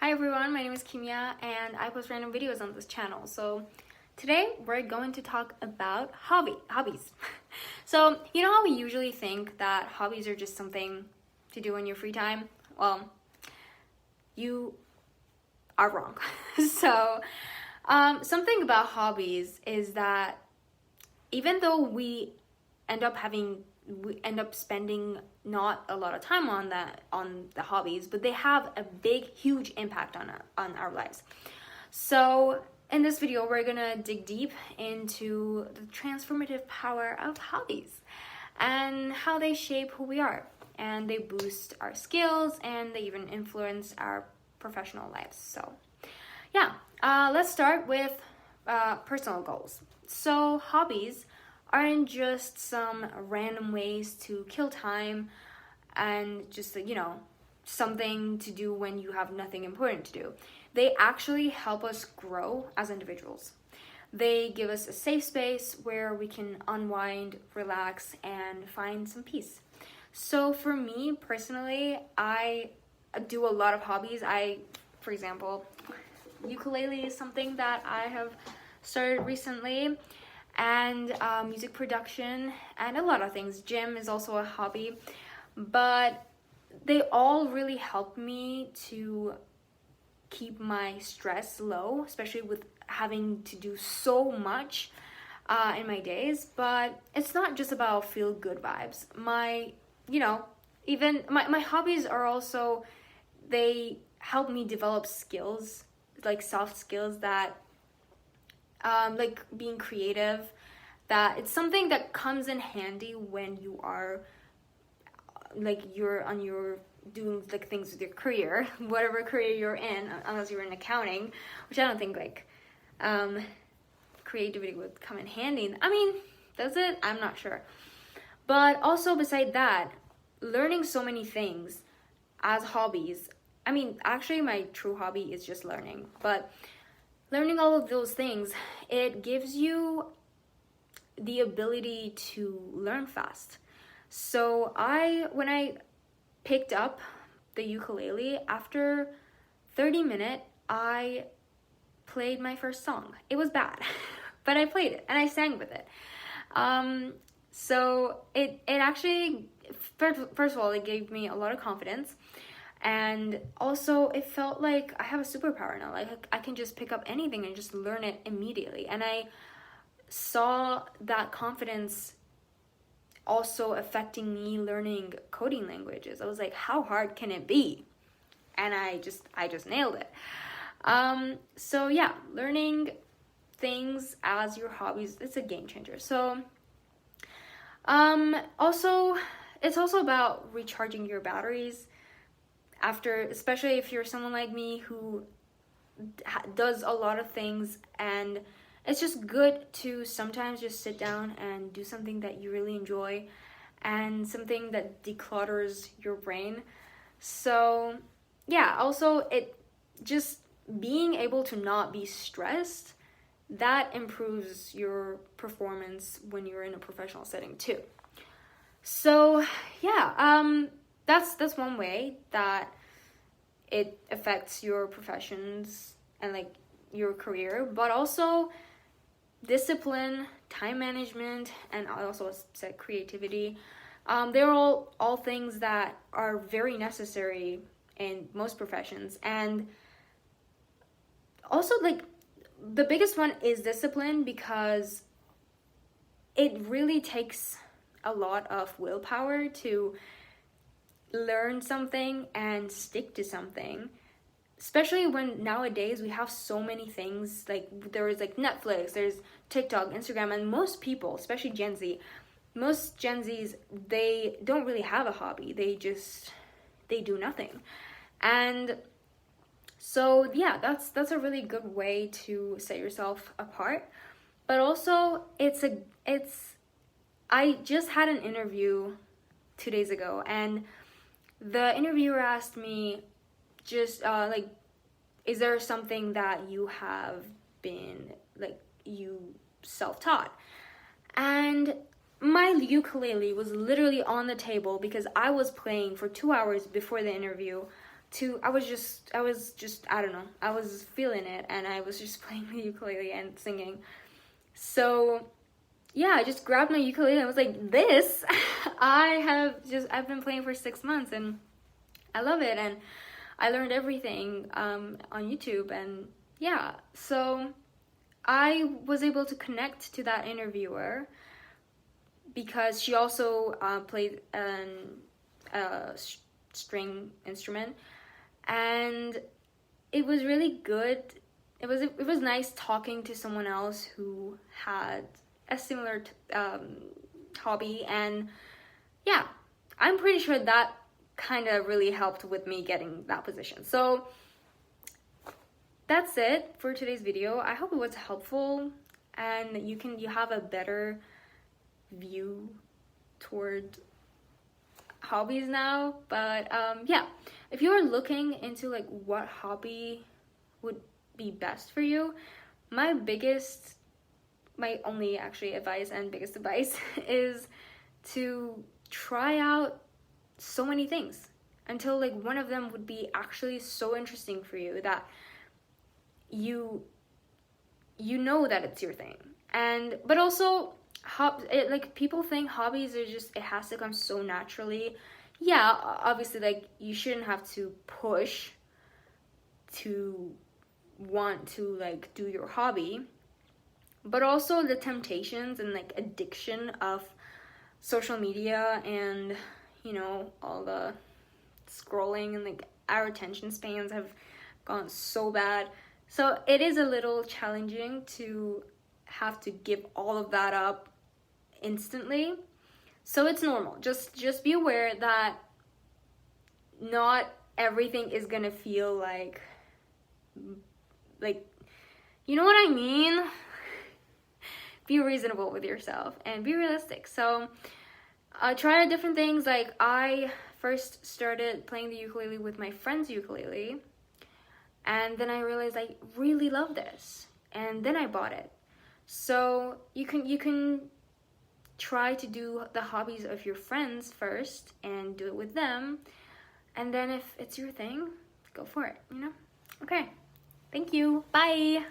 Hi everyone, my name is Kimia and I post random videos on this channel. So today we're going to talk about hobbies. So you know how we usually think that hobbies are just something to do in your free time? Well, you are wrong. So something about hobbies is that even though we end up spending not a lot of time on the hobbies, but they have a huge impact on our lives. So in this video we're gonna dig deep into the transformative power of hobbies and how they shape who we are, and they boost our skills and they even influence our professional lives. So yeah, let's start with personal goals. So hobbies aren't just some random ways to kill time and just, something to do when you have nothing important to do. They actually help us grow as individuals. They give us a safe space where we can unwind, relax, and find some peace. So for me personally, I do a lot of hobbies. For example, ukulele is something that I have started recently, and music production, and a lot of things. Gym is also a hobby, but they all really help me to keep my stress low, especially with having to do so much in my days. But it's not just about feel good vibes. My hobbies are also, they help me develop skills, like soft skills that like being creative, that it's something that comes in handy when you are you're doing like things with your career, whatever career you're in, unless you're in accounting, which I don't think creativity would come in handy. I mean, does it? I'm not sure. But also beside that, learning so many things as hobbies. I mean, actually my true hobby is just learning, but learning all of those things, it gives you the ability to learn fast. So when I picked up the ukulele, after 30 minutes, I played my first song. It was bad, but I played it and I sang with it. So it actually, first of all, it gave me a lot of confidence. And also it felt like I have a superpower now. Like I can just pick up anything and just learn it immediately. And I saw that confidence also affecting me learning coding languages. I was like, how hard can it be? And I just nailed it. So yeah, learning things as your hobbies, it's a game changer. So also it's also about recharging your batteries after, especially if you're someone like me who does a lot of things, and it's just good to sometimes just sit down and do something that you really enjoy and something that declutters your brain. So yeah, also it just being able to not be stressed, that improves your performance when you're in a professional setting too. So yeah, that's one way that it affects your professions and like your career, but also discipline, time management, and I also said creativity. They're all things that are very necessary in most professions. And also, like, the biggest one is discipline, because it really takes a lot of willpower to learn something and stick to something, especially when nowadays we have so many things. Like there's like Netflix, there's TikTok, Instagram, and most people, especially most Gen Zs, they don't really have a hobby. They do nothing. And so yeah, that's a really good way to set yourself apart. But also I just had an interview 2 days ago, and the interviewer asked me, just is there something that you have been, like, you self-taught? And my ukulele was literally on the table because I was playing for 2 hours before the interview I was just I don't know, I was feeling it, and I was just playing the ukulele and singing. So yeah, I just grabbed my ukulele and I was like, this I've been playing for 6 months and I love it, and I learned everything on YouTube. And yeah, so I was able to connect to that interviewer because she also played a string instrument, and it was really good. It was nice talking to someone else who had a similar hobby, and yeah, I'm pretty sure that kind of really helped with me getting that position. So that's it for today's video. I hope it was helpful and you have a better view toward hobbies now. But yeah, if you're looking into like what hobby would be best for you, my only actually advice and biggest advice is to try out so many things until like one of them would be actually so interesting for you that you know that it's your thing. And but also like people think hobbies are just, it has to come so naturally. Yeah, obviously, like you shouldn't have to push to want to like do your hobby, but also the temptations and like addiction of social media and all the scrolling, and like our attention spans have gone so bad. So it is a little challenging to have to give all of that up instantly. So it's normal. Just be aware that not everything is gonna feel like you know what I mean? Be reasonable with yourself and be realistic. So try out different things. Like I first started playing the ukulele with my friend's ukulele, and then I realized I really love this, and then I bought it. So you can try to do the hobbies of your friends first and do it with them, and then if it's your thing, go for it, Okay, thank you, bye.